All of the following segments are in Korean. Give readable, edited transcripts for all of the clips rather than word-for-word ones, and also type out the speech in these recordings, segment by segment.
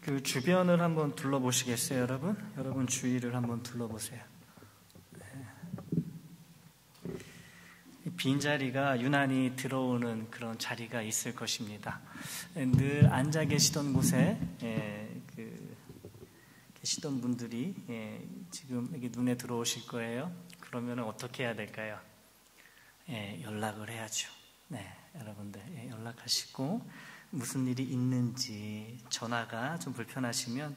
그 주변을 한번 둘러보시겠어요, 여러분? 여러분 주위를 한번 둘러보세요. 빈자리가 유난히 들어오는 그런 자리가 있을 것입니다. 늘 앉아 계시던 곳에 계시던 분들이 지금 이게 눈에 들어오실 거예요. 그러면 어떻게 해야 될까요? 연락을 해야죠. 네, 여러분들 연락하시고 무슨 일이 있는지, 전화가 좀 불편하시면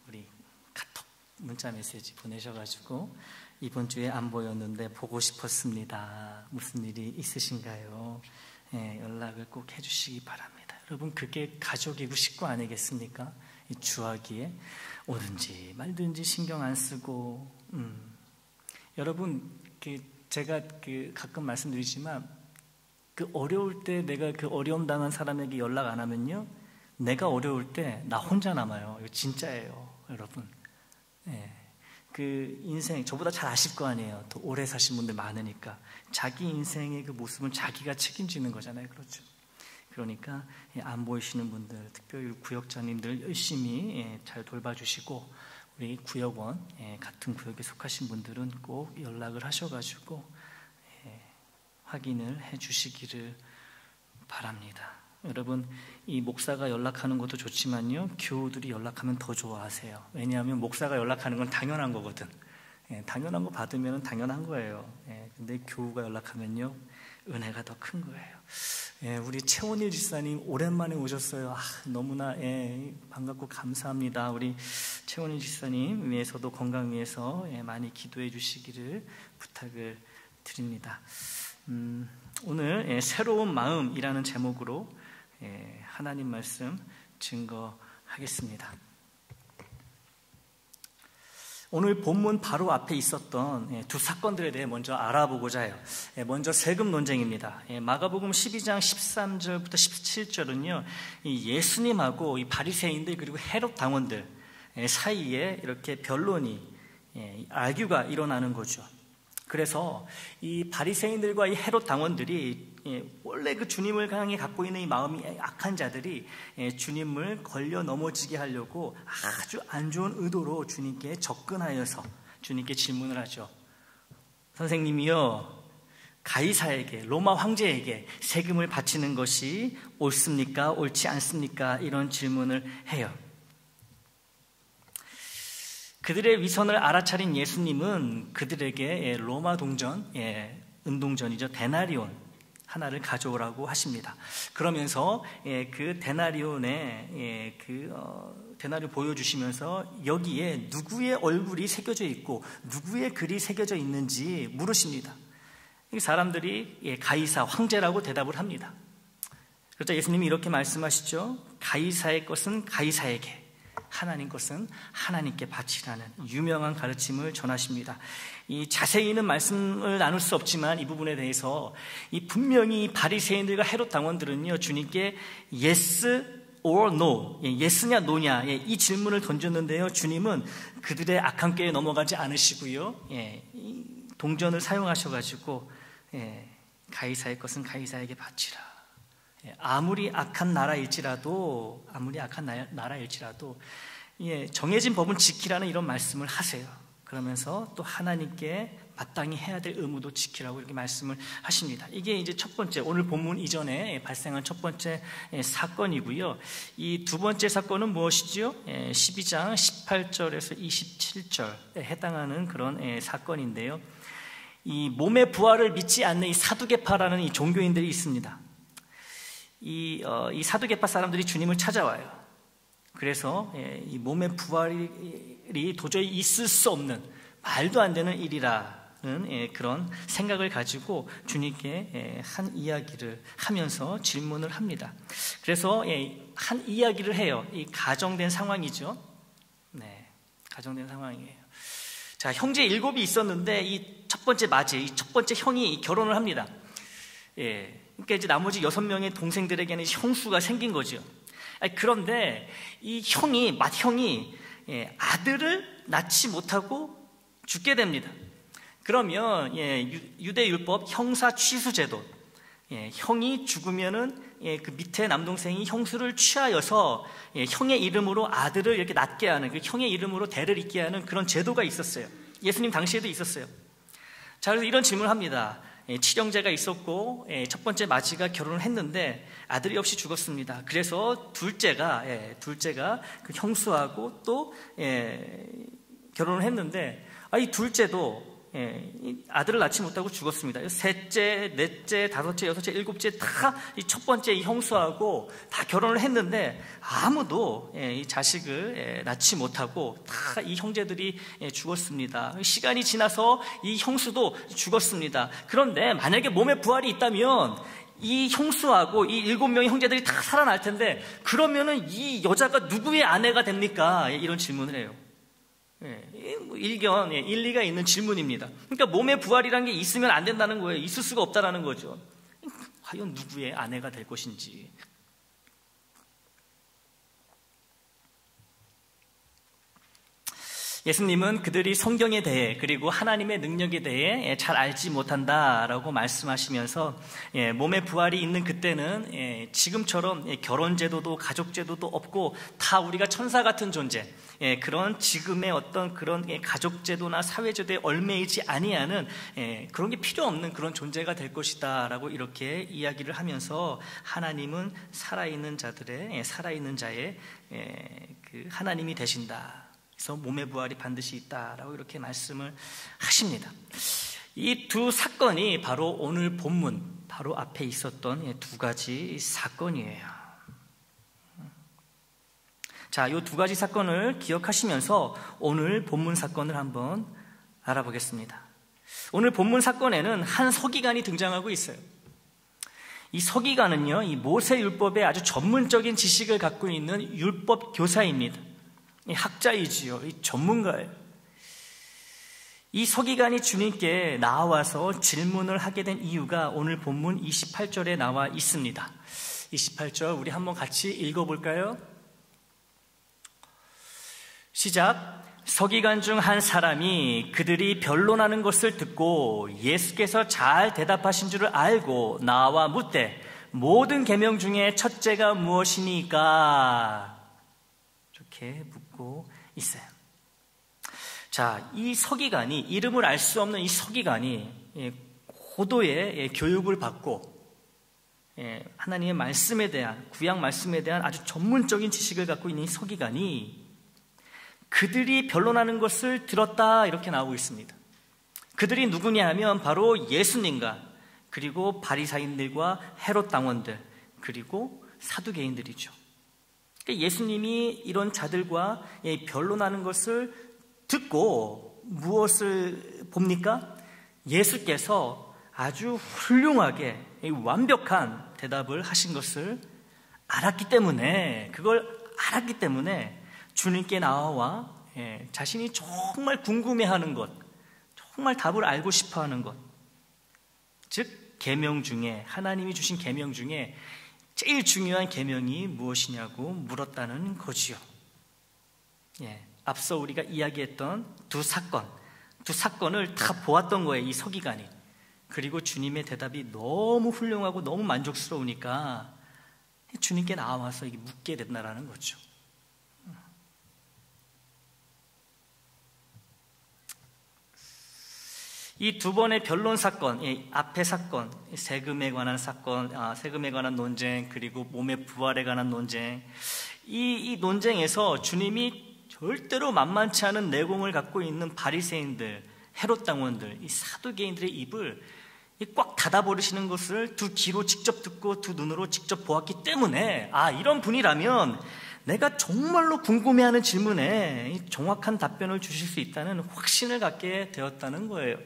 우리 카톡 문자 메시지 보내셔가지고 이번 주에 안 보였는데 보고 싶었습니다. 무슨 일이 있으신가요? 연락을 꼭 해주시기 바랍니다. 여러분, 그게 가족이고 식구 아니겠습니까? 이 주하기에 오든지 말든지 신경 안 쓰고, 여러분, 제가 가끔 말씀드리지만, 그 어려울 때 내가 그 어려움 당한 사람에게 연락 안 하면요, 내가 어려울 때 나 혼자 남아요. 이거 진짜예요, 여러분. 그 인생 저보다 잘 아실 거 아니에요. 더 오래 사신 분들 많으니까. 자기 인생의 그 모습은 자기가 책임지는 거잖아요. 그렇죠? 그러니까 안 보이시는 분들, 특별히 구역장님들 열심히 잘 돌봐주시고, 우리 구역원, 같은 구역에 속하신 분들은 꼭 연락을 하셔가지고 확인을 해주시기를 바랍니다. 여러분, 이 목사가 연락하는 것도 좋지만요, 교우들이 연락하면 더 좋아하세요. 왜냐하면 목사가 연락하는 건 당연한 거거든. 당연한 거 받으면 당연한 거예요. 근데 교우가 연락하면요, 은혜가 더 큰 거예요. 우리 최원일 집사님 오랜만에 오셨어요. 너무나 반갑고 감사합니다. 우리 최원일 집사님 위해서도 건강 위해서 많이 기도해 주시기를 부탁을 드립니다. 오늘 새로운 마음이라는 제목으로 하나님 말씀 증거하겠습니다. 오늘 본문 바로 앞에 있었던 두 사건들에 대해 먼저 알아보고자 해요. 먼저 세금 논쟁입니다. 마가복음 12장 13절부터 17절은요, 예수님하고 이 바리새인들 그리고 헤롯 당원들 사이에 이렇게 변론이, 알규가 일어나는 거죠. 그래서 이 바리새인들과 이 헤롯 당원들이 원래 그 주님을 향해 갖고 있는 이 마음이 악한 자들이 주님을 걸려 넘어지게 하려고 아주 안 좋은 의도로 주님께 접근하여서 주님께 질문을 하죠. 선생님이요, 가이사에게, 로마 황제에게 세금을 바치는 것이 옳습니까? 옳지 않습니까? 이런 질문을 해요. 그들의 위선을 알아차린 예수님은 그들에게 로마 동전, 은동전이죠, 데나리온 하나를 가져오라고 하십니다. 그러면서 그 데나리온에 데나리온 보여주시면서 여기에 누구의 얼굴이 새겨져 있고 누구의 글이 새겨져 있는지 물으십니다. 사람들이 가이사, 황제라고 대답을 합니다. 그래서 예수님이 이렇게 말씀하시죠. 가이사의 것은 가이사에게, 하나님 것은 하나님께 바치라는 유명한 가르침을 전하십니다. 이 자세히는 말씀을 나눌 수 없지만 이 부분에 대해서 분명히 바리새인들과 헤롯 당원들은요, 주님께 yes or no, yes냐 no냐, 이 질문을 던졌는데요, 주님은 그들의 악한 꾀에 넘어가지 않으시고요, 동전을 사용하셔가지고 가이사의 것은 가이사에게 바치라. 아무리 악한 나라일지라도 정해진 법은 지키라는 이런 말씀을 하세요. 그러면서 또 하나님께 마땅히 해야 될 의무도 지키라고 이렇게 말씀을 하십니다. 이게 이제 첫 번째, 오늘 본문 이전에 발생한 첫 번째 사건이고요. 이 두 번째 사건은 무엇이죠? 12장 18절에서 27절에 해당하는 그런 사건인데요. 이 몸의 부활을 믿지 않는 이 사두개파라는 이 종교인들이 있습니다. 이 사두개파 사람들이 주님을 찾아와요. 그래서 이 몸의 부활이 도저히 있을 수 없는, 말도 안 되는 일이라는 그런 생각을 가지고 주님께 한 이야기를 하면서 질문을 합니다. 그래서 한 이야기를 해요. 이 가정된 상황이죠. 네, 가정된 상황이에요. 자, 형제 7이 있었는데 이 첫 번째 맞이, 이 첫 번째 형이 결혼을 합니다. 그러니까 이제 나머지 6명의 동생들에게는 형수가 생긴 거죠. 그런데 이 맏형이 아들을 낳지 못하고 죽게 됩니다. 그러면 유대 율법 형사 취수제도, 형이 죽으면은 그 밑에 남동생이 형수를 취하여서 형의 이름으로 아들을 이렇게 낳게 하는, 그 형의 이름으로 대를 잇게 하는 그런 제도가 있었어요. 예수님 당시에도 있었어요. 자, 그래서 이런 질문을 합니다. 칠형제가 있었고 첫 번째 마지가 결혼을 했는데 아들이 없이 죽었습니다. 그래서 둘째가 그 형수하고 또 결혼을 했는데 이 둘째도 아들을 낳지 못하고 죽었습니다. 셋째, 넷째, 다섯째, 여섯째, 일곱째 다 이 첫 번째 이 형수하고 다 결혼을 했는데 아무도 이 자식을 낳지 못하고 다 이 형제들이 죽었습니다. 시간이 지나서 이 형수도 죽었습니다. 그런데 만약에 몸에 부활이 있다면 이 형수하고 이 7명의 형제들이 다 살아날 텐데 그러면은 이 여자가 누구의 아내가 됩니까? 이런 질문을 해요. 일리가 있는 질문입니다. 그러니까 몸의 부활이라는 게 있으면 안 된다는 거예요. 있을 수가 없다는 거죠. 과연 누구의 아내가 될 것인지. 예수님은 그들이 성경에 대해 그리고 하나님의 능력에 대해 잘 알지 못한다라고 말씀하시면서 몸의 부활이 있는 그때는 지금처럼 결혼제도도 가족제도도 없고 다 우리가 천사 같은 존재, 그런 지금의 어떤 그런 가족제도나 사회제도에 얽매이지 아니하는 그런 게 필요 없는 그런 존재가 될 것이다 라고 이렇게 이야기를 하면서 하나님은 살아있는 자의 그 하나님이 되신다. 그래서 몸의 부활이 반드시 있다라고 이렇게 말씀을 하십니다. 이 두 사건이 바로 오늘 본문 바로 앞에 있었던 두 가지 사건이에요. 자, 이 두 가지 사건을 기억하시면서 오늘 본문 사건을 한번 알아보겠습니다. 오늘 본문 사건에는 한 서기관이 등장하고 있어요. 이 서기관은요, 이 모세 율법에 아주 전문적인 지식을 갖고 있는 율법 교사입니다. 학자이지요. 전문가예요. 이 서기관이 주님께 나와서 질문을 하게 된 이유가 오늘 본문 28절에 나와 있습니다. 28절 우리 한번 같이 읽어볼까요? 시작. 서기관 중 한 사람이 그들이 변론하는 것을 듣고 예수께서 잘 대답하신 줄을 알고 나와 묻되 모든 계명 중에 첫째가 무엇이니까? 이렇게 묻고 있어요. 자, 이 서기관이, 이름을 알 수 없는 이 서기관이 고도의 교육을 받고 하나님의 말씀에 대한, 구약 말씀에 대한 아주 전문적인 지식을 갖고 있는 이 서기관이 그들이 변론하는 것을 들었다 이렇게 나오고 있습니다. 그들이 누구냐 하면 바로 예수님과 그리고 바리사인들과 헤롯 당원들 그리고 사두개인들이죠. 예수님이 이런 자들과 변론하는 것을 듣고 무엇을 봅니까? 예수께서 아주 훌륭하게 완벽한 대답을 하신 것을 알았기 때문에, 그걸 알았기 때문에 주님께 나와 자신이 정말 궁금해하는 것, 정말 답을 알고 싶어하는 것, 즉 계명 중에, 하나님이 주신 계명 중에 제일 중요한 계명이 무엇이냐고 물었다는 거지요. 앞서 우리가 이야기했던 두 사건을 다 보았던 거예요, 이 서기관이. 그리고 주님의 대답이 너무 훌륭하고 너무 만족스러우니까 주님께 나와서 이게 묻게 된다라는 거죠. 이 두 번의 변론 사건, 앞의 사건, 세금에 관한 사건, 세금에 관한 논쟁, 그리고 몸의 부활에 관한 논쟁, 이 논쟁에서 주님이 절대로 만만치 않은 내공을 갖고 있는 바리새인들, 헤롯 당원들, 이 사두개인들의 입을 꽉 닫아버리시는 것을 두 귀로 직접 듣고 두 눈으로 직접 보았기 때문에, 이런 분이라면 내가 정말로 궁금해하는 질문에 정확한 답변을 주실 수 있다는 확신을 갖게 되었다는 거예요.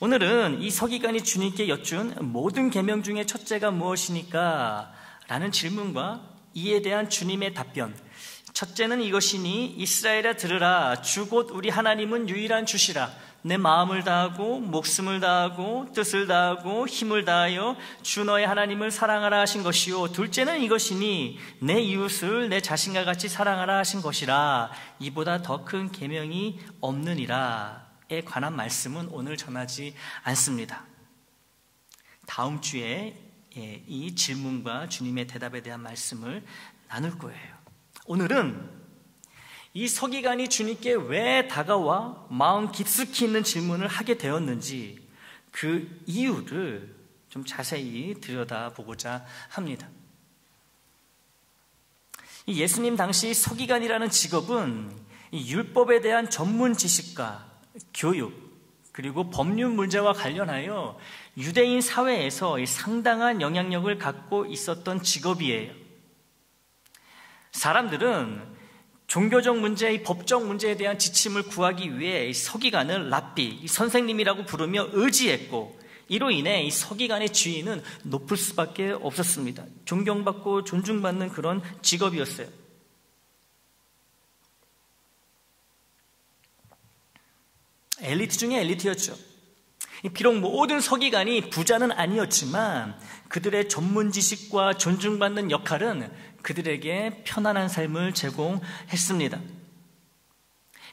오늘은 이 서기관이 주님께 여쭌 모든 계명 중에 첫째가 무엇이니까? 라는 질문과 이에 대한 주님의 답변. 첫째는 이것이니 이스라엘아 들으라. 주 곧 우리 하나님은 유일한 주시라. 내 마음을 다하고 목숨을 다하고 뜻을 다하고 힘을 다하여 주 너의 하나님을 사랑하라 하신 것이요. 둘째는 이것이니 내 이웃을 내 자신과 같이 사랑하라 하신 것이라. 이보다 더 큰 계명이 없느니라. 에 관한 말씀은 오늘 전하지 않습니다. 다음 주에 이 질문과 주님의 대답에 대한 말씀을 나눌 거예요. 오늘은 이 서기관이 주님께 왜 다가와 마음 깊숙이 있는 질문을 하게 되었는지 그 이유를 좀 자세히 들여다보고자 합니다. 이 예수님 당시 서기관이라는 직업은 이 율법에 대한 전문 지식과 교육 그리고 법률 문제와 관련하여 유대인 사회에서 상당한 영향력을 갖고 있었던 직업이에요. 사람들은 종교적 문제, 이 법적 문제에 대한 지침을 구하기 위해 이 서기관을 랍비, 이 선생님이라고 부르며 의지했고, 이로 인해 이 서기관의 지위는 높을 수밖에 없었습니다. 존경받고 존중받는 그런 직업이었어요. 엘리트 중에 엘리트였죠. 비록 모든 서기관이 부자는 아니었지만 그들의 전문 지식과 존중받는 역할은 그들에게 편안한 삶을 제공했습니다.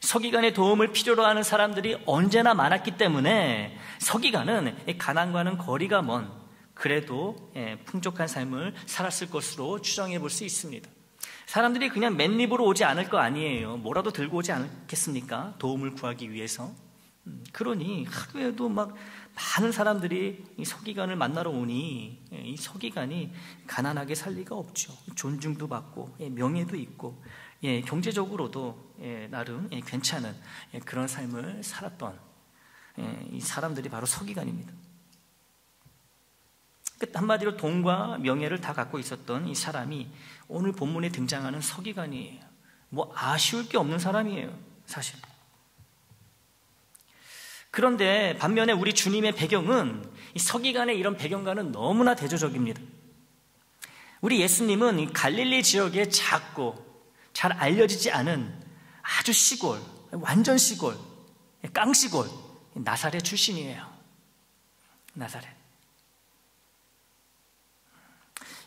서기관의 도움을 필요로 하는 사람들이 언제나 많았기 때문에 서기관은 가난과는 거리가 먼 그래도 풍족한 삶을 살았을 것으로 추정해 볼 수 있습니다. 사람들이 그냥 맨입으로 오지 않을 거 아니에요. 뭐라도 들고 오지 않겠습니까? 도움을 구하기 위해서. 그러니 하루에도 막 많은 사람들이 이 서기관을 만나러 오니 이 서기관이 가난하게 살 리가 없죠. 존중도 받고 명예도 있고 경제적으로도 나름 괜찮은 그런 삶을 살았던 이 사람들이 바로 서기관입니다. 한마디로 돈과 명예를 다 갖고 있었던 이 사람이 오늘 본문에 등장하는 서기관이에요. 뭐 아쉬울 게 없는 사람이에요, 사실. 그런데 반면에 우리 주님의 배경은 이 서기관의 이런 배경과는 너무나 대조적입니다. 우리 예수님은 이 갈릴리 지역의 작고 잘 알려지지 않은 아주 시골, 완전 시골, 깡시골 나사렛 출신이에요. 나사렛.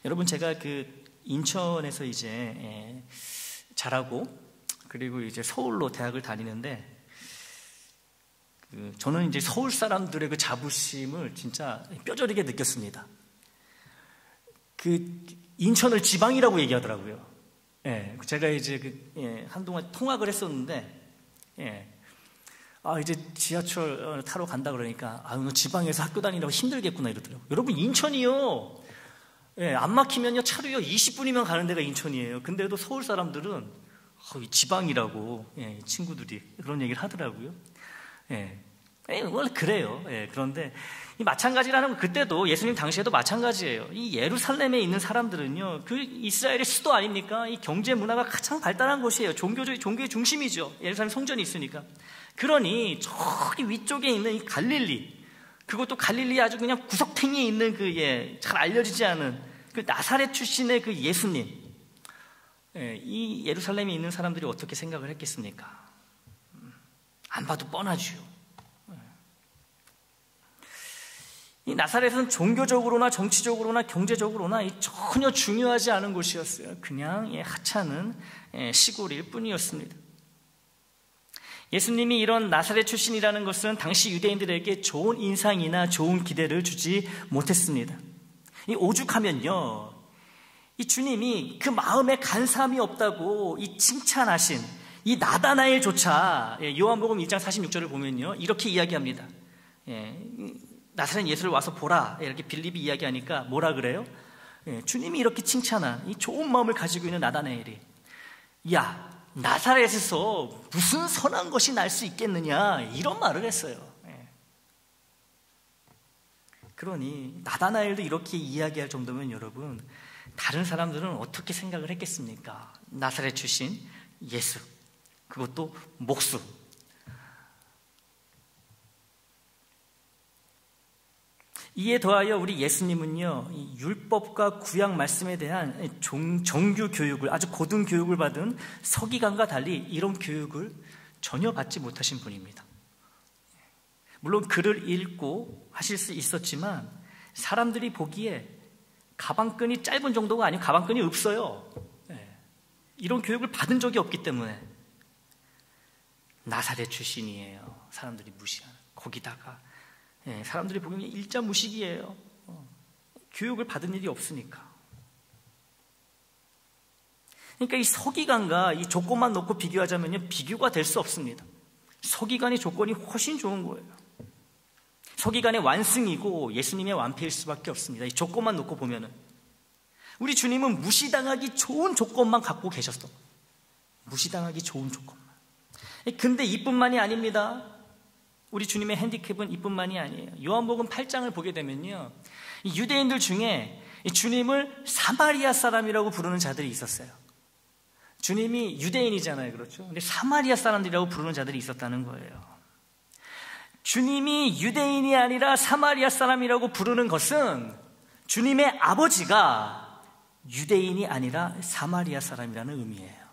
여러분, 제가 그 인천에서 이제 자라고 그리고 이제 서울로 대학을 다니는데 저는 이제 서울 사람들의 그 자부심을 진짜 뼈저리게 느꼈습니다. 그 인천을 지방이라고 얘기하더라고요. 제가 이제 한동안 통학을 했었는데, 이제 지하철 타러 간다 그러니까, 너 지방에서 학교 다니려고 힘들겠구나 이러더라고요. 여러분, 인천이요. 안 막히면요, 차로요 20분이면 가는 데가 인천이에요. 근데도 서울 사람들은 지방이라고 친구들이 그런 얘기를 하더라고요. 원래 그래요. 그런데 이 마찬가지라는 건 그때도 예수님 당시에도 마찬가지예요. 이 예루살렘에 있는 사람들은요, 그 이스라엘의 수도 아닙니까? 이 경제 문화가 가장 발달한 곳이에요. 종교의 중심이죠. 예루살렘 성전이 있으니까. 그러니 저기 위쪽에 있는 이 갈릴리, 그것도 갈릴리 아주 그냥 구석탱이에 있는 잘 알려지지 않은 그 나사렛 출신의 그 예수님, 이 예루살렘에 있는 사람들이 어떻게 생각을 했겠습니까? 안 봐도 뻔하죠. 이 나사렛은 종교적으로나 정치적으로나 경제적으로나 전혀 중요하지 않은 곳이었어요. 그냥 하찮은 시골일 뿐이었습니다. 예수님이 이런 나사렛 출신이라는 것은 당시 유대인들에게 좋은 인상이나 좋은 기대를 주지 못했습니다. 이 오죽하면요, 이 주님이 그 마음에 간사함이 없다고 이 칭찬하신 이 나다나엘조차 요한복음 1장 46절을 보면요, 이렇게 이야기합니다. 나사렛 예수를 와서 보라, 이렇게 빌립이 이야기하니까 뭐라 그래요? 주님이 이렇게 칭찬한 이 좋은 마음을 가지고 있는 나다나엘이, 야, 나사렛에서 무슨 선한 것이 날 수 있겠느냐, 이런 말을 했어요. 그러니 나다나엘도 이렇게 이야기할 정도면 여러분, 다른 사람들은 어떻게 생각을 했겠습니까? 나사렛 출신 예수, 그것도 목수. 이에 더하여 우리 예수님은요, 이 율법과 구약 말씀에 대한 정규 교육을, 아주 고등 교육을 받은 서기관과 달리 이런 교육을 전혀 받지 못하신 분입니다. 물론 글을 읽고 하실 수 있었지만 사람들이 보기에 가방끈이 짧은 정도가 아니고 가방끈이 없어요. 이런 교육을 받은 적이 없기 때문에. 나사렛 출신이에요. 사람들이 무시하는. 거기다가 사람들이 보기엔 일자 무식이에요. 교육을 받은 일이 없으니까. 그러니까 이 서기관과 이 조건만 놓고 비교하자면요, 비교가 될 수 없습니다. 서기관의 조건이 훨씬 좋은 거예요. 서기관의 완승이고 예수님의 완패일 수밖에 없습니다. 이 조건만 놓고 보면은. 우리 주님은 무시당하기 좋은 조건만 갖고 계셨어. 무시당하기 좋은 조건만. 근데 이뿐만이 아닙니다. 우리 주님의 핸디캡은 이뿐만이 아니에요. 요한복음 8장을 보게 되면요, 이 유대인들 중에 주님을 사마리아 사람이라고 부르는 자들이 있었어요. 주님이 유대인이잖아요, 그렇죠? 근데 사마리아 사람들이라고 부르는 자들이 있었다는 거예요. 주님이 유대인이 아니라 사마리아 사람이라고 부르는 것은 주님의 아버지가 유대인이 아니라 사마리아 사람이라는 의미예요.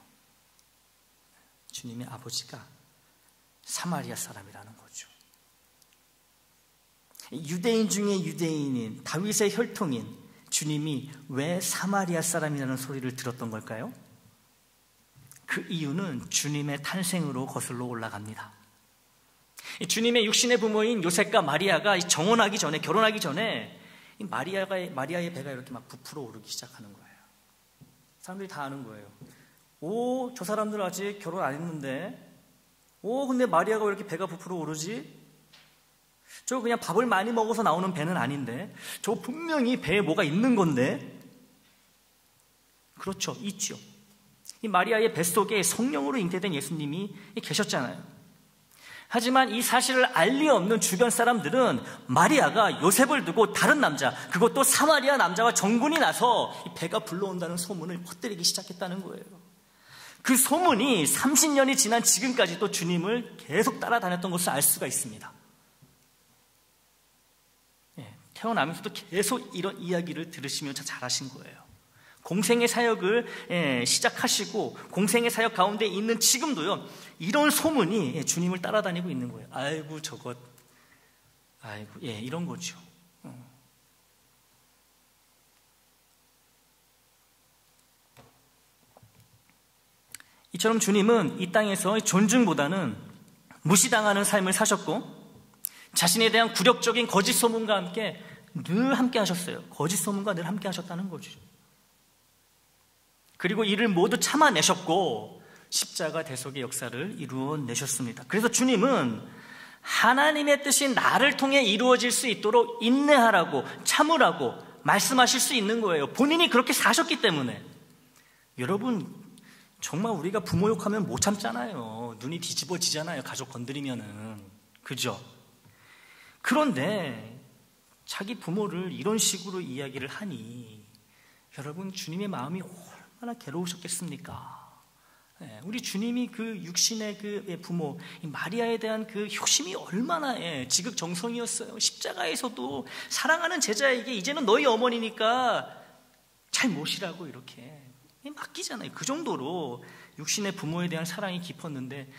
주님의 아버지가 사마리아 사람이라는 거죠. 유대인 중에 유대인인 다윗의 혈통인 주님이 왜 사마리아 사람이라는 소리를 들었던 걸까요? 그 이유는 주님의 탄생으로 거슬러 올라갑니다. 주님의 육신의 부모인 요셉과 마리아가 정혼하기 전에, 결혼하기 전에 마리아의 배가 이렇게 막 부풀어 오르기 시작하는 거예요. 사람들이 다 아는 거예요. 오, 저 사람들 아직 결혼 안 했는데, 오, 근데 마리아가 왜 이렇게 배가 부풀어 오르지? 저 그냥 밥을 많이 먹어서 나오는 배는 아닌데, 저 분명히 배에 뭐가 있는 건데. 그렇죠, 있죠. 이 마리아의 뱃속에 성령으로 잉태된 예수님이 계셨잖아요. 하지만 이 사실을 알 리 없는 주변 사람들은 마리아가 요셉을 두고 다른 남자, 그것도 사마리아 남자와 정군이 나서 이 배가 불러온다는 소문을 퍼뜨리기 시작했다는 거예요. 그 소문이 30년이 지난 지금까지도 주님을 계속 따라다녔던 것을 알 수가 있습니다. 태어나면서도 계속 이런 이야기를 들으시면서 잘하신 거예요. 공생의 사역을 시작하시고 공생의 사역 가운데 있는 지금도요, 이런 소문이 주님을 따라다니고 있는 거예요. 아이고 저것, 아이고, 이런 거죠. 이처럼 주님은 이 땅에서 존중보다는 무시당하는 삶을 사셨고, 자신에 대한 굴욕적인 거짓 소문과 함께 늘 함께 하셨어요. 거짓 소문과 늘 함께 하셨다는 거죠. 그리고 이를 모두 참아내셨고 십자가 대속의 역사를 이루어내셨습니다. 그래서 주님은 하나님의 뜻이 나를 통해 이루어질 수 있도록 인내하라고, 참으라고 말씀하실 수 있는 거예요. 본인이 그렇게 사셨기 때문에. 여러분, 정말 우리가 부모 욕하면 못 참잖아요. 눈이 뒤집어지잖아요, 가족 건드리면은. 그죠? 그런데 자기 부모를 이런 식으로 이야기를 하니 여러분, 주님의 마음이 얼마나 괴로우셨겠습니까? 우리 주님이 그 육신의 그 부모 마리아에 대한 그 효심이 얼마나 지극정성이었어요. 십자가에서도 사랑하는 제자에게 이제는 너희 어머니니까 잘 모시라고 이렇게 맡기잖아요. 그 정도로 육신의 부모에 대한 사랑이 깊었는데,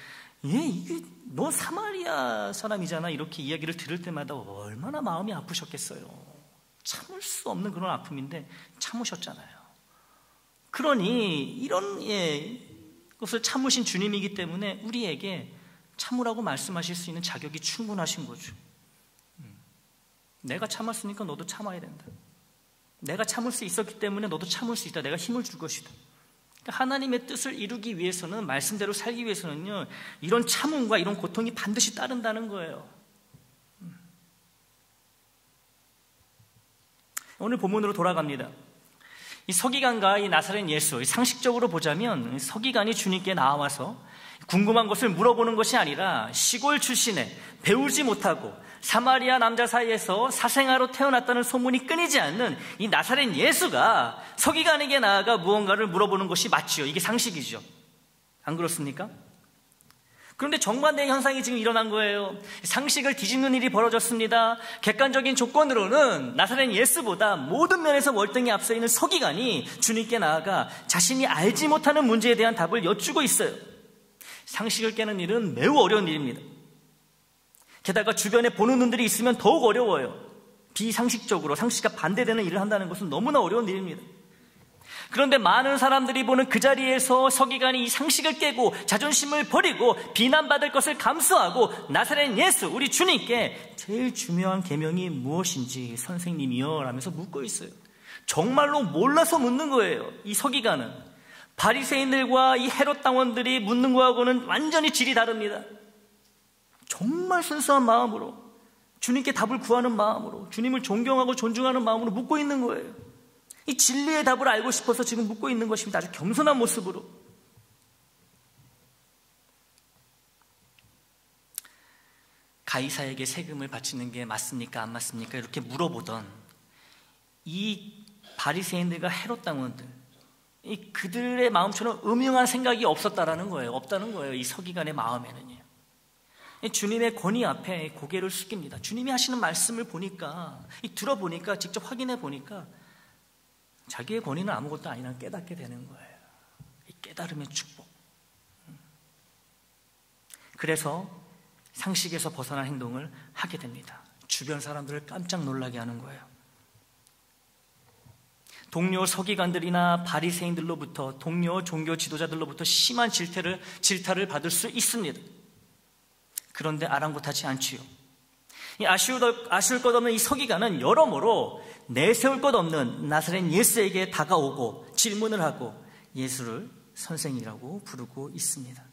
이게 너 사마리아 사람이잖아 이렇게 이야기를 들을 때마다 얼마나 마음이 아프셨겠어요. 참을 수 없는 그런 아픔인데 참으셨잖아요. 그러니 이런 것을 참으신 주님이기 때문에 우리에게 참으라고 말씀하실 수 있는 자격이 충분하신 거죠. 내가 참았으니까 너도 참아야 된다. 내가 참을 수 있었기 때문에 너도 참을 수 있다. 내가 힘을 줄 것이다. 그러니까 하나님의 뜻을 이루기 위해서는, 말씀대로 살기 위해서는요, 이런 참음과 이런 고통이 반드시 따른다는 거예요. 오늘 본문으로 돌아갑니다. 이 서기관과 이 나사렛 예수, 상식적으로 보자면 서기관이 주님께 나와서 궁금한 것을 물어보는 것이 아니라 시골 출신에 배우지 못하고 사마리아 남자 사이에서 사생아로 태어났다는 소문이 끊이지 않는 이 나사렛 예수가 서기관에게 나아가 무언가를 물어보는 것이 맞지요. 이게 상식이죠. 안 그렇습니까? 그런데 정반대의 현상이 지금 일어난 거예요. 상식을 뒤집는 일이 벌어졌습니다. 객관적인 조건으로는 나사렛 예수보다 모든 면에서 월등히 앞서 있는 서기관이 주님께 나아가 자신이 알지 못하는 문제에 대한 답을 여쭈고 있어요. 상식을 깨는 일은 매우 어려운 일입니다. 게다가 주변에 보는 눈들이 있으면 더욱 어려워요. 비상식적으로 상식과 반대되는 일을 한다는 것은 너무나 어려운 일입니다. 그런데 많은 사람들이 보는 그 자리에서 서기관이 이 상식을 깨고 자존심을 버리고 비난받을 것을 감수하고 나사렛 예수, 우리 주님께 제일 중요한 계명이 무엇인지 선생님이여 라면서 묻고 있어요. 정말로 몰라서 묻는 거예요. 이 서기관은 바리새인들과 이 헤롯 당원들이 묻는 거하고는 완전히 질이 다릅니다. 정말 순수한 마음으로, 주님께 답을 구하는 마음으로, 주님을 존경하고 존중하는 마음으로 묻고 있는 거예요. 이 진리의 답을 알고 싶어서 지금 묻고 있는 것입니다. 아주 겸손한 모습으로. 가이사에게 세금을 바치는 게 맞습니까? 안 맞습니까? 이렇게 물어보던 이 바리새인들과 헤롯 당원들, 이 그들의 마음처럼 음흉한 생각이 없었다라는 거예요. 없다는 거예요. 이 서기관의 마음에는요. 주님의 권위 앞에 고개를 숙입니다. 주님이 하시는 말씀을 보니까, 들어보니까, 직접 확인해 보니까 자기의 권위는 아무것도 아니라 깨닫게 되는 거예요. 이 깨달음의 축복. 그래서 상식에서 벗어난 행동을 하게 됩니다. 주변 사람들을 깜짝 놀라게 하는 거예요. 동료 서기관들이나 바리새인들로부터, 동료 종교 지도자들로부터 심한 질타를 받을 수 있습니다. 그런데 아랑곳하지 않지요. 이 아쉬울 것 없는 이 서기관은 여러모로 내세울 것 없는 나사렛 예수에게 다가오고 질문을 하고 예수를 선생이라고 부르고 있습니다.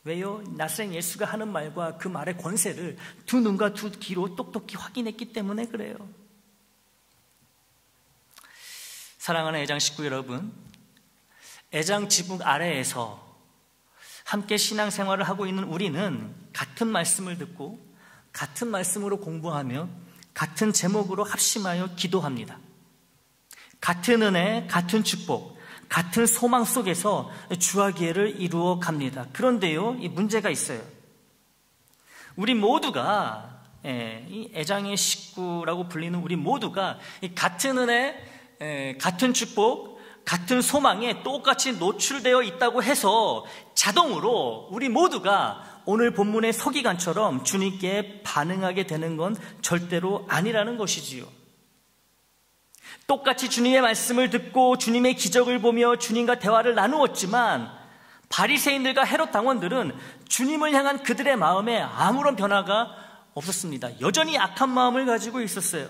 왜요? 나사렛 예수가 하는 말과 그 말의 권세를 두 눈과 두 귀로 똑똑히 확인했기 때문에 그래요. 사랑하는 애장 식구 여러분, 애장 지붕 아래에서 함께 신앙생활을 하고 있는 우리는 같은 말씀을 듣고 같은 말씀으로 공부하며 같은 제목으로 합심하여 기도합니다. 같은 은혜, 같은 축복, 같은 소망 속에서 주와 기회를 이루어 갑니다. 그런데요, 이 문제가 있어요. 우리 모두가, 이 애장의 식구라고 불리는 우리 모두가 같은 은혜, 같은 축복, 같은 소망에 똑같이 노출되어 있다고 해서 자동으로 우리 모두가 오늘 본문의 서기관처럼 주님께 반응하게 되는 건 절대로 아니라는 것이지요. 똑같이 주님의 말씀을 듣고 주님의 기적을 보며 주님과 대화를 나누었지만 바리새인들과 헤롯 당원들은 주님을 향한 그들의 마음에 아무런 변화가 없었습니다. 여전히 악한 마음을 가지고 있었어요.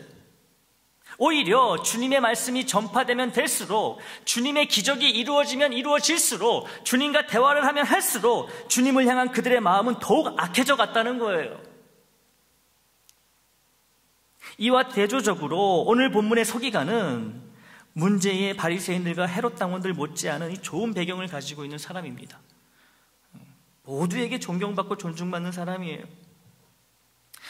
오히려 주님의 말씀이 전파되면 될수록, 주님의 기적이 이루어지면 이루어질수록, 주님과 대화를 하면 할수록 주님을 향한 그들의 마음은 더욱 악해져 갔다는 거예요. 이와 대조적으로 오늘 본문의 서기관은 문제의 바리새인들과 헤롯 당원들 못지않은 이 좋은 배경을 가지고 있는 사람입니다. 모두에게 존경받고 존중받는 사람이에요.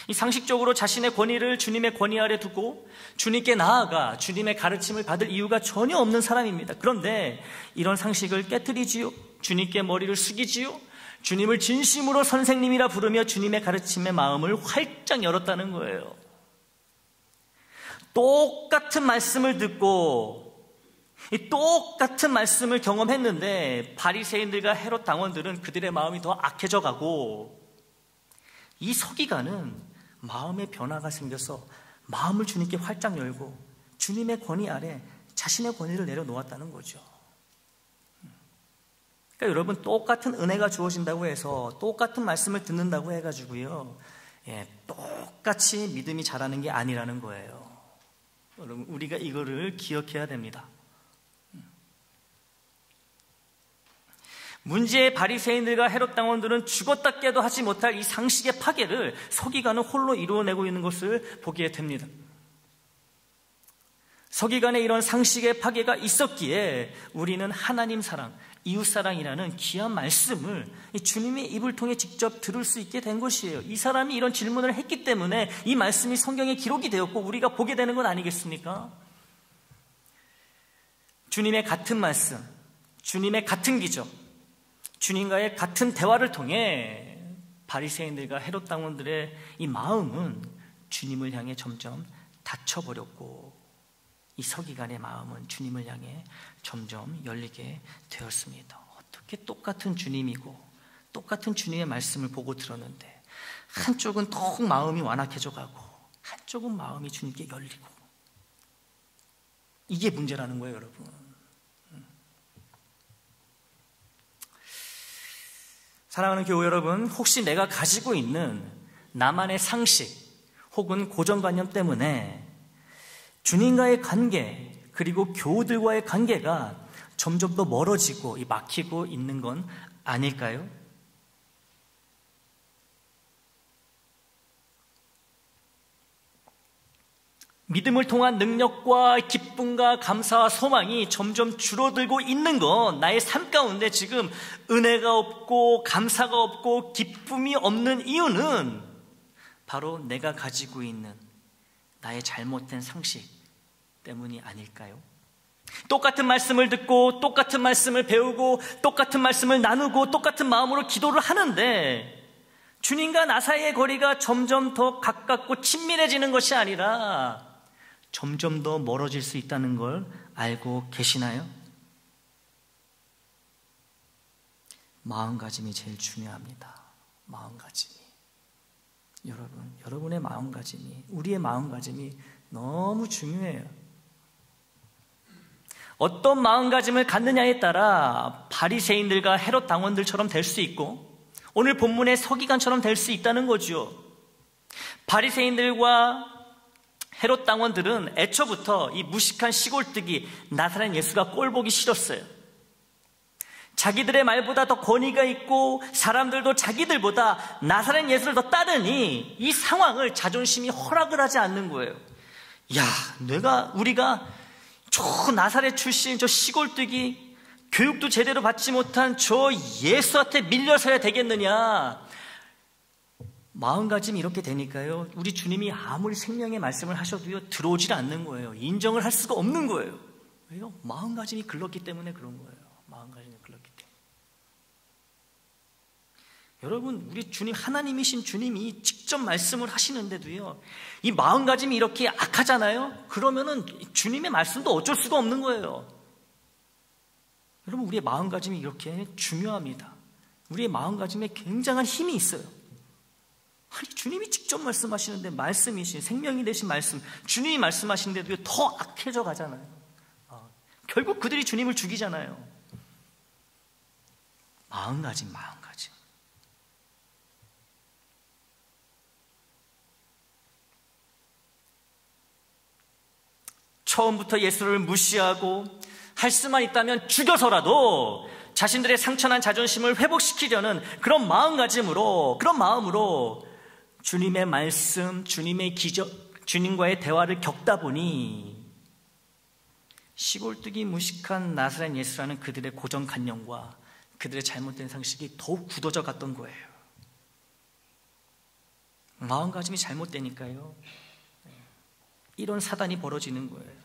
이 상식적으로 자신의 권위를 주님의 권위 아래 두고 주님께 나아가 주님의 가르침을 받을 이유가 전혀 없는 사람입니다. 그런데 이런 상식을 깨트리지요. 주님께 머리를 숙이지요. 주님을 진심으로 선생님이라 부르며 주님의 가르침의 마음을 활짝 열었다는 거예요. 똑같은 말씀을 듣고 이 똑같은 말씀을 경험했는데 바리새인들과 헤롯 당원들은 그들의 마음이 더 악해져 가고, 이 서기관은 마음의 변화가 생겨서 마음을 주님께 활짝 열고 주님의 권위 아래 자신의 권위를 내려놓았다는 거죠. 그러니까 여러분, 똑같은 은혜가 주어진다고 해서 똑같은 말씀을 듣는다고 해가지고요, 똑같이 믿음이 자라는 게 아니라는 거예요. 여러분, 우리가 이거를 기억해야 됩니다. 문제의 바리새인들과 헤롯 당원들은 죽었다 깨도 하지 못할 이 상식의 파괴를 서기관은 홀로 이루어내고 있는 것을 보게 됩니다. 서기관의 이런 상식의 파괴가 있었기에 우리는 하나님 사랑, 이웃 사랑이라는 귀한 말씀을 주님의 입을 통해 직접 들을 수 있게 된 것이에요. 이 사람이 이런 질문을 했기 때문에 이 말씀이 성경에 기록이 되었고 우리가 보게 되는 건 아니겠습니까? 주님의 같은 말씀, 주님의 같은 기적, 주님과의 같은 대화를 통해 바리새인들과 헤롯 당원들의 이 마음은 주님을 향해 점점 닫혀버렸고, 이 서기관의 마음은 주님을 향해 점점 열리게 되었습니다. 어떻게 똑같은 주님이고 똑같은 주님의 말씀을 보고 들었는데 한쪽은 더욱 마음이 완악해져 가고 한쪽은 마음이 주님께 열리고, 이게 문제라는 거예요, 여러분. 사랑하는 교회 여러분, 혹시 내가 가지고 있는 나만의 상식 혹은 고정관념 때문에 주님과의 관계 그리고 교우들과의 관계가 점점 더 멀어지고 막히고 있는 건 아닐까요? 믿음을 통한 능력과 기쁨과 감사와 소망이 점점 줄어들고 있는 건 나의 삶 가운데 지금 은혜가 없고 감사가 없고 기쁨이 없는 이유는 바로 내가 가지고 있는 나의 잘못된 상식 때문이 아닐까요? 똑같은 말씀을 듣고 똑같은 말씀을 배우고 똑같은 말씀을 나누고 똑같은 마음으로 기도를 하는데 주님과 나 사이의 거리가 점점 더 가깝고 친밀해지는 것이 아니라 점점 더 멀어질 수 있다는 걸 알고 계시나요? 마음가짐이 제일 중요합니다. 마음가짐이. 여러분의 마음가짐이, 우리의 마음가짐이 너무 중요해요. 어떤 마음가짐을 갖느냐에 따라 바리새인들과 헤롯 당원들처럼 될 수 있고 오늘 본문의 서기관처럼 될 수 있다는 거죠. 바리새인들과 헤롯 당원들은 애초부터 이 무식한 시골뜨기 나사렛 예수가 꼴보기 싫었어요. 자기들의 말보다 더 권위가 있고 사람들도 자기들보다 나사렛 예수를 더 따르니 이 상황을 자존심이 허락을 하지 않는 거예요. 야, 우리가 저 나사렛 출신 저 시골뜨기 교육도 제대로 받지 못한 저 예수한테 밀려서야 되겠느냐. 마음가짐이 이렇게 되니까요, 우리 주님이 아무리 생명의 말씀을 하셔도요 들어오질 않는 거예요. 인정을 할 수가 없는 거예요. 왜요? 마음가짐이 글렀기 때문에 그런 거예요. 마음가짐이 글렀기 때문에. 여러분, 우리 주님, 하나님이신 주님이 직접 말씀을 하시는데도요 이 마음가짐이 이렇게 악하잖아요. 그러면은 주님의 말씀도 어쩔 수가 없는 거예요. 여러분, 우리의 마음가짐이 이렇게 중요합니다. 우리의 마음가짐에 굉장한 힘이 있어요. 아니, 주님이 직접 말씀하시는데, 말씀이신 생명이 되신 말씀, 주님이 말씀하시는데도 더 악해져 가잖아요. 결국 그들이 주님을 죽이잖아요. 마음가짐. 처음부터 예수를 무시하고 할 수만 있다면 죽여서라도 자신들의 상처난 자존심을 회복시키려는 그런 마음으로 주님의 말씀, 주님의 기적, 주님과의 대화를 겪다 보니 시골뜨기 무식한 나사렛 예수라는 그들의 고정관념과 그들의 잘못된 상식이 더욱 굳어져 갔던 거예요. 마음가짐이 잘못되니까요, 이런 사단이 벌어지는 거예요.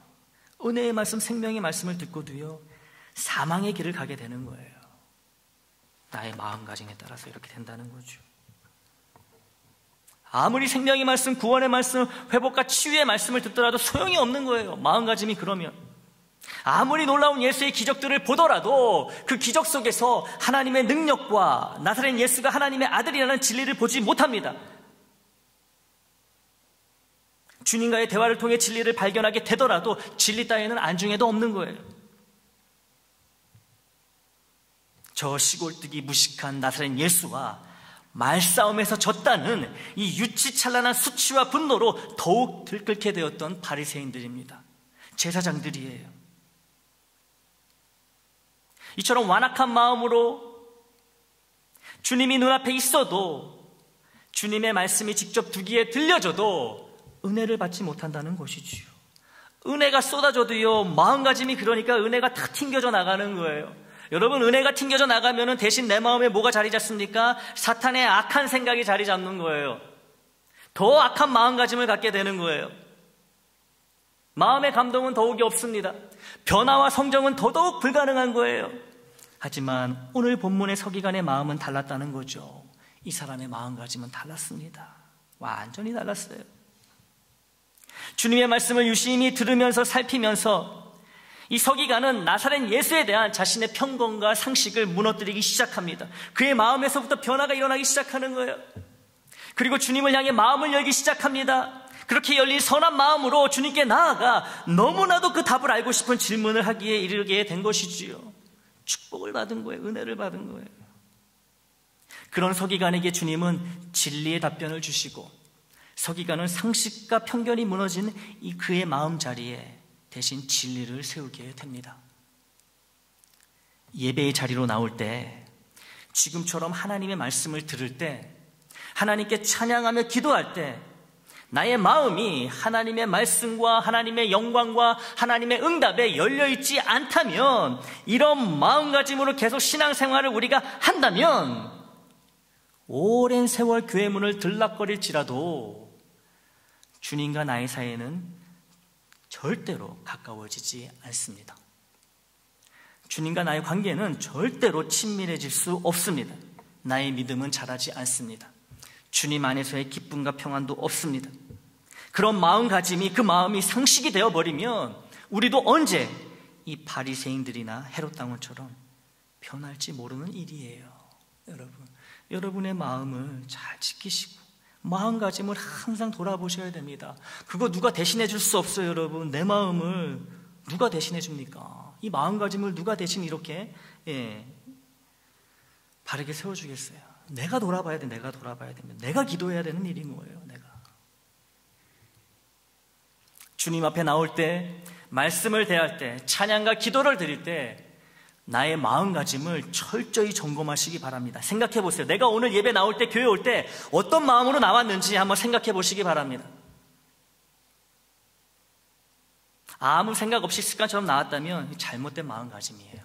은혜의 말씀, 생명의 말씀을 듣고도요 사망의 길을 가게 되는 거예요. 나의 마음가짐에 따라서 이렇게 된다는 거죠. 아무리 생명의 말씀, 구원의 말씀, 회복과 치유의 말씀을 듣더라도 소용이 없는 거예요. 마음가짐이 그러면. 아무리 놀라운 예수의 기적들을 보더라도 그 기적 속에서 하나님의 능력과 나사렛 예수가 하나님의 아들이라는 진리를 보지 못합니다. 주님과의 대화를 통해 진리를 발견하게 되더라도 진리 따위는 안중에도 없는 거예요. 저 시골뜨기 무식한 나사렛 예수와 말싸움에서 졌다는 이 유치찬란한 수치와 분노로 더욱 들끓게 되었던 바리새인들입니다. 제사장들이에요. 이처럼 완악한 마음으로 주님이 눈앞에 있어도, 주님의 말씀이 직접 두 귀에 들려줘도 은혜를 받지 못한다는 것이지요. 은혜가 쏟아져도요 마음가짐이 그러니까 은혜가 다 튕겨져 나가는 거예요. 여러분, 은혜가 튕겨져 나가면은 대신 내 마음에 뭐가 자리 잡습니까? 사탄의 악한 생각이 자리 잡는 거예요. 더 악한 마음가짐을 갖게 되는 거예요. 마음의 감동은 더욱이 없습니다. 변화와 성정은 더더욱 불가능한 거예요. 하지만 오늘 본문의 서기관의 마음은 달랐다는 거죠. 이 사람의 마음가짐은 달랐습니다. 완전히 달랐어요. 주님의 말씀을 유심히 들으면서 살피면서 이 서기관은 나사렛 예수에 대한 자신의 편견과 상식을 무너뜨리기 시작합니다. 그의 마음에서부터 변화가 일어나기 시작하는 거예요. 그리고 주님을 향해 마음을 열기 시작합니다. 그렇게 열린 선한 마음으로 주님께 나아가 너무나도 그 답을 알고 싶은 질문을 하기에 이르게 된 것이지요. 축복을 받은 거예요. 은혜를 받은 거예요. 그런 서기관에게 주님은 진리의 답변을 주시고, 서기관은 상식과 편견이 무너진 이 그의 마음자리에 대신 진리를 세우게 됩니다. 예배의 자리로 나올 때, 지금처럼 하나님의 말씀을 들을 때, 하나님께 찬양하며 기도할 때, 나의 마음이 하나님의 말씀과 하나님의 영광과 하나님의 응답에 열려있지 않다면, 이런 마음가짐으로 계속 신앙생활을 우리가 한다면 오랜 세월 교회 문을 들락거릴지라도 주님과 나의 사이에는 절대로 가까워지지 않습니다. 주님과 나의 관계는 절대로 친밀해질 수 없습니다. 나의 믿음은 자라지 않습니다. 주님 안에서의 기쁨과 평안도 없습니다. 그런 마음가짐이, 그 마음이 상식이 되어버리면 우리도 언제 이 바리새인들이나 헤롯 당원처럼 변할지 모르는 일이에요. 여러분의 마음을 잘 지키시고 마음가짐을 항상 돌아보셔야 됩니다. 그거 누가 대신해 줄 수 없어요. 여러분, 내 마음을 누가 대신해 줍니까? 이 마음가짐을 누가 대신 이렇게 바르게 세워주겠어요? 내가 돌아봐야 돼. 내가 돌아봐야 됩니다. 내가 기도해야 되는 일인 거예요. 내가 주님 앞에 나올 때, 말씀을 대할 때, 찬양과 기도를 드릴 때 나의 마음가짐을 철저히 점검하시기 바랍니다. 생각해 보세요. 내가 오늘 예배 나올 때, 교회 올 때 어떤 마음으로 나왔는지 한번 생각해 보시기 바랍니다. 아무 생각 없이 습관처럼 나왔다면 잘못된 마음가짐이에요.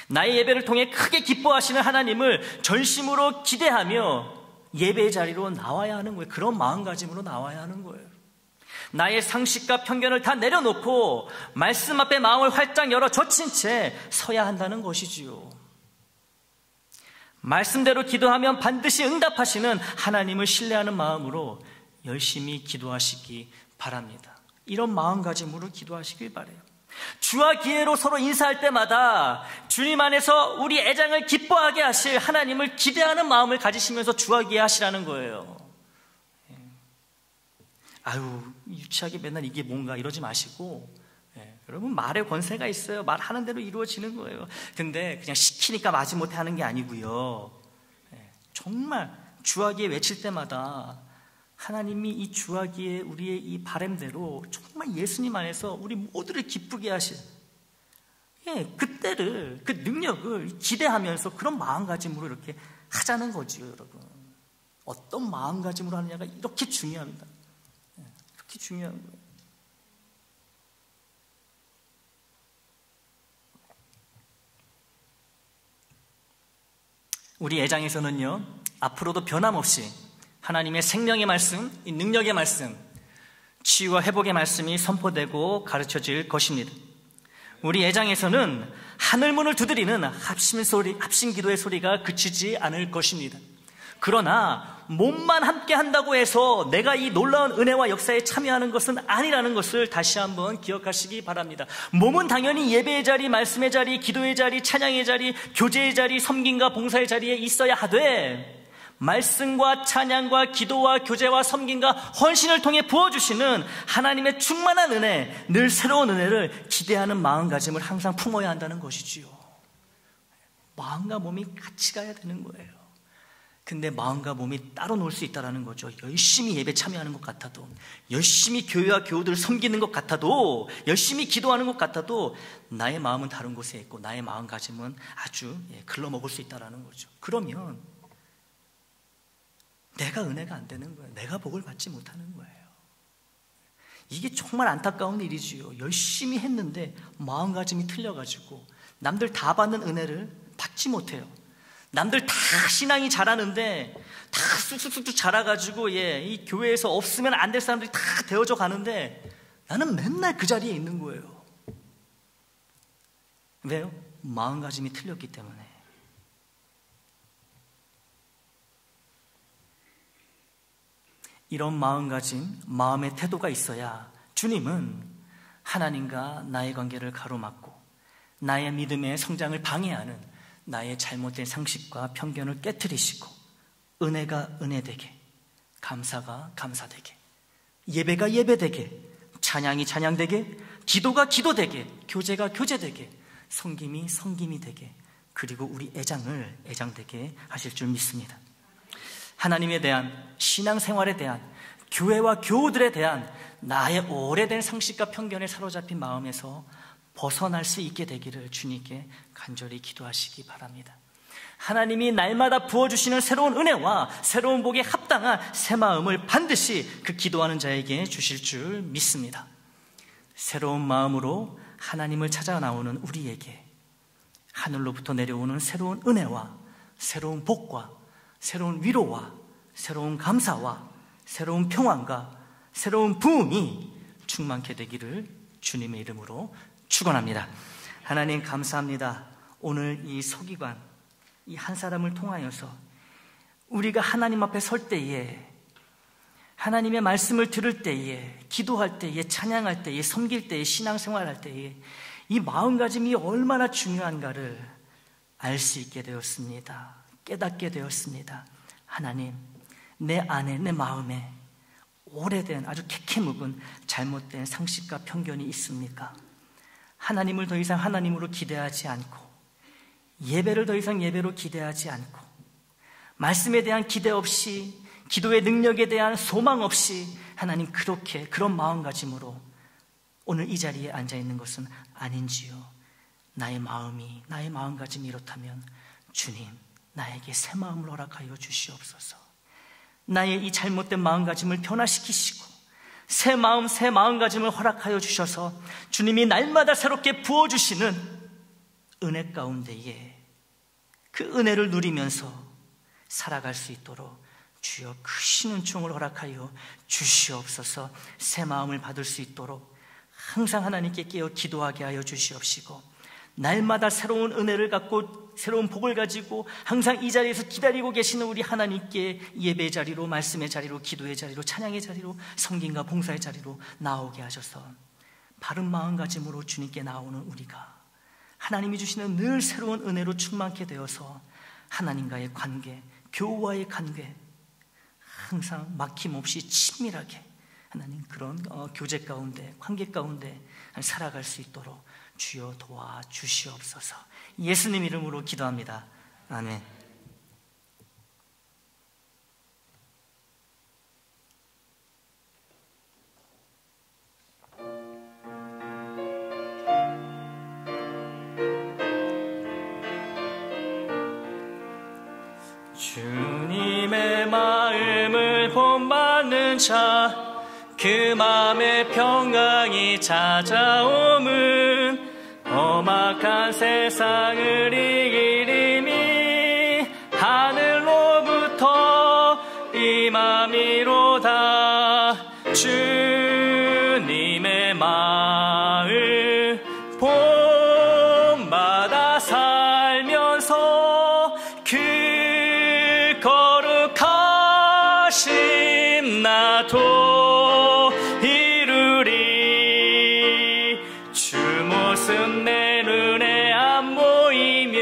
나의 예배를 통해 크게 기뻐하시는 하나님을 전심으로 기대하며 예배의 자리로 나와야 하는 거예요. 그런 마음가짐으로 나와야 하는 거예요. 나의 상식과 편견을 다 내려놓고 말씀 앞에 마음을 활짝 열어 젖힌 채 서야 한다는 것이지요. 말씀대로 기도하면 반드시 응답하시는 하나님을 신뢰하는 마음으로 열심히 기도하시기 바랍니다. 이런 마음가짐으로 기도하시길 바라요. 주와 기회로 서로 인사할 때마다 주님 안에서 우리 애장을 기뻐하게 하실 하나님을 기대하는 마음을 가지시면서 주와 기회 하시라는 거예요. 아유, 유치하게 맨날 이게 뭔가 이러지 마시고, 여러분, 말의 권세가 있어요. 말하는 대로 이루어지는 거예요. 근데 그냥 시키니까 마지못해 하는 게 아니고요. 정말 주와 기회 외칠 때마다 하나님이 이 주하기에 우리의 이 바람대로 정말 예수님 안에서 우리 모두를 기쁘게 하실, 그때를, 그 능력을 기대하면서 그런 마음가짐으로 이렇게 하자는 거지요, 여러분. 어떤 마음가짐으로 하느냐가 이렇게 중요합니다. 이렇게 중요한 거예요. 우리 애장에서는요, 앞으로도 변함없이 하나님의 생명의 말씀, 이 능력의 말씀, 치유와 회복의 말씀이 선포되고 가르쳐질 것입니다. 우리 애장에서는 하늘문을 두드리는 합심 기도의 소리가 그치지 않을 것입니다. 그러나 몸만 함께 한다고 해서 내가 이 놀라운 은혜와 역사에 참여하는 것은 아니라는 것을 다시 한번 기억하시기 바랍니다. 몸은 당연히 예배의 자리, 말씀의 자리, 기도의 자리, 찬양의 자리, 교제의 자리, 섬김과 봉사의 자리에 있어야 하되, 말씀과 찬양과 기도와 교제와 섬김과 헌신을 통해 부어주시는 하나님의 충만한 은혜, 늘 새로운 은혜를 기대하는 마음가짐을 항상 품어야 한다는 것이지요. 마음과 몸이 같이 가야 되는 거예요. 근데 마음과 몸이 따로 놀 수 있다는 거죠. 열심히 예배 참여하는 것 같아도, 열심히 교회와 교우들을 섬기는 것 같아도, 열심히 기도하는 것 같아도 나의 마음은 다른 곳에 있고 나의 마음가짐은 아주 글러먹을 수 있다는 거죠. 그러면 내가 은혜가 안 되는 거예요. 내가 복을 받지 못하는 거예요. 이게 정말 안타까운 일이지요. 열심히 했는데 마음가짐이 틀려가지고 남들 다 받는 은혜를 받지 못해요. 남들 다 신앙이 잘하는데 다 쑥쑥쑥 자라가지고 이 교회에서 없으면 안 될 사람들이 다 되어져 가는데 나는 맨날 그 자리에 있는 거예요. 왜요? 마음가짐이 틀렸기 때문에. 이런 마음가짐, 마음의 태도가 있어야 주님은 하나님과 나의 관계를 가로막고 나의 믿음의 성장을 방해하는 나의 잘못된 상식과 편견을 깨트리시고 은혜가 은혜되게, 감사가 감사되게, 예배가 예배되게, 찬양이 찬양되게, 기도가 기도되게, 교제가 교제되게 섬김이 성김이 되게, 그리고 우리 애장을 애장되게 하실 줄 믿습니다. 하나님에 대한, 신앙생활에 대한, 교회와 교우들에 대한 나의 오래된 상식과 편견에 사로잡힌 마음에서 벗어날 수 있게 되기를 주님께 간절히 기도하시기 바랍니다. 하나님이 날마다 부어주시는 새로운 은혜와 새로운 복에 합당한 새 마음을 반드시 그 기도하는 자에게 주실 줄 믿습니다. 새로운 마음으로 하나님을 찾아 나오는 우리에게 하늘로부터 내려오는 새로운 은혜와 새로운 복과 새로운 위로와 새로운 감사와 새로운 평안과 새로운 부흥이 충만케 되기를 주님의 이름으로 축원합니다. 하나님 감사합니다. 오늘 이 서기관, 이 한 사람을 통하여서 우리가 하나님 앞에 설 때에, 하나님의 말씀을 들을 때에, 기도할 때에, 찬양할 때에, 섬길 때에, 신앙생활할 때에 이 마음가짐이 얼마나 중요한가를 알 수 있게 되었습니다. 깨닫게 되었습니다. 하나님, 내 안에, 내 마음에 오래된 아주 캐캐묵은 잘못된 상식과 편견이 있습니까? 하나님을 더 이상 하나님으로 기대하지 않고, 예배를 더 이상 예배로 기대하지 않고, 말씀에 대한 기대 없이, 기도의 능력에 대한 소망 없이 하나님 그렇게 그런 마음가짐으로 오늘 이 자리에 앉아있는 것은 아닌지요. 나의 마음이, 나의 마음가짐이 이렇다면 주님, 나에게 새 마음을 허락하여 주시옵소서. 나의 이 잘못된 마음가짐을 변화시키시고 새 마음, 새 마음가짐을 허락하여 주셔서 주님이 날마다 새롭게 부어주시는 은혜 가운데에 그 은혜를 누리면서 살아갈 수 있도록 주여 크신 은총을 허락하여 주시옵소서. 새 마음을 받을 수 있도록 항상 하나님께 깨어 기도하게 하여 주시옵시고, 날마다 새로운 은혜를 갖고 새로운 복을 가지고 항상 이 자리에서 기다리고 계시는 우리 하나님께 예배의 자리로, 말씀의 자리로, 기도의 자리로, 찬양의 자리로, 성김과 봉사의 자리로 나오게 하셔서 바른 마음가짐으로 주님께 나오는 우리가 하나님이 주시는 늘 새로운 은혜로 충만케 되어서 하나님과의 관계, 교우와의 관계 항상 막힘없이 친밀하게 하나님 그런 교제 가운데, 관계 가운데 살아갈 수 있도록 주여 도와주시옵소서. 예수님 이름으로 기도합니다. 아멘. 주님의 마음을 본받는 자, 그 마음의 평강이 찾아옴은 험악한 세상을 이길 힘이 하늘로부터 임함이로다. 주님의 마음 본받아 살면서 그 거룩하심 나도 이루리. 주 모습 내 눈에 안 보이며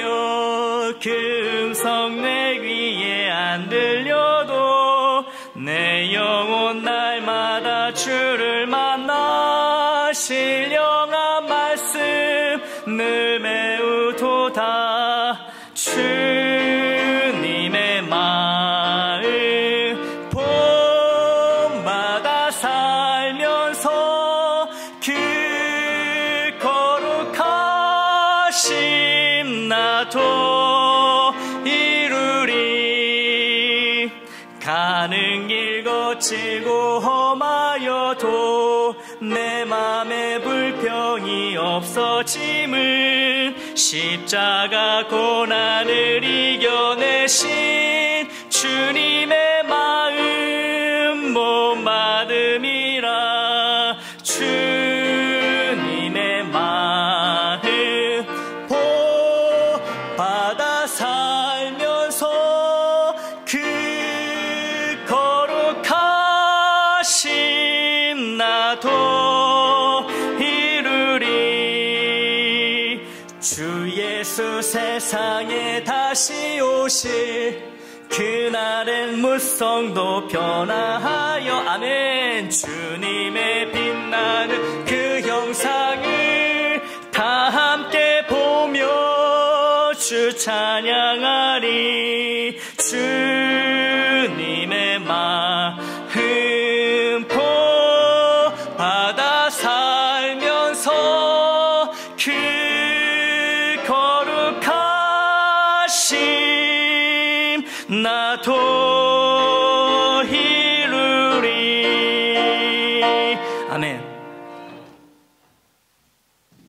그 음성 내 귀에 안 들려도 내 영혼 날마다 주를 만나 신령한 말씀 늘 메우도다. 주님의 마음 본받아 살면서 그 거룩하심 나도 이루리. 가는 길 거칠고 험하여도 내 맘에 불평이 없어짐을 십자가 고난을 이겨내신 주님의 마음 본받음이라. 주님의 마음 본받아 살면서 그 거룩하심 나도 이루리. 주 예수 세상에 다시 오실 그날엔 무성도 변화하여 아멘. 주님의 빛나는 그 형상을 다 함께 보 주 찬양하리. 주님의 마음 받아 살면서 그 거룩하심 나도 이루리. 아멘.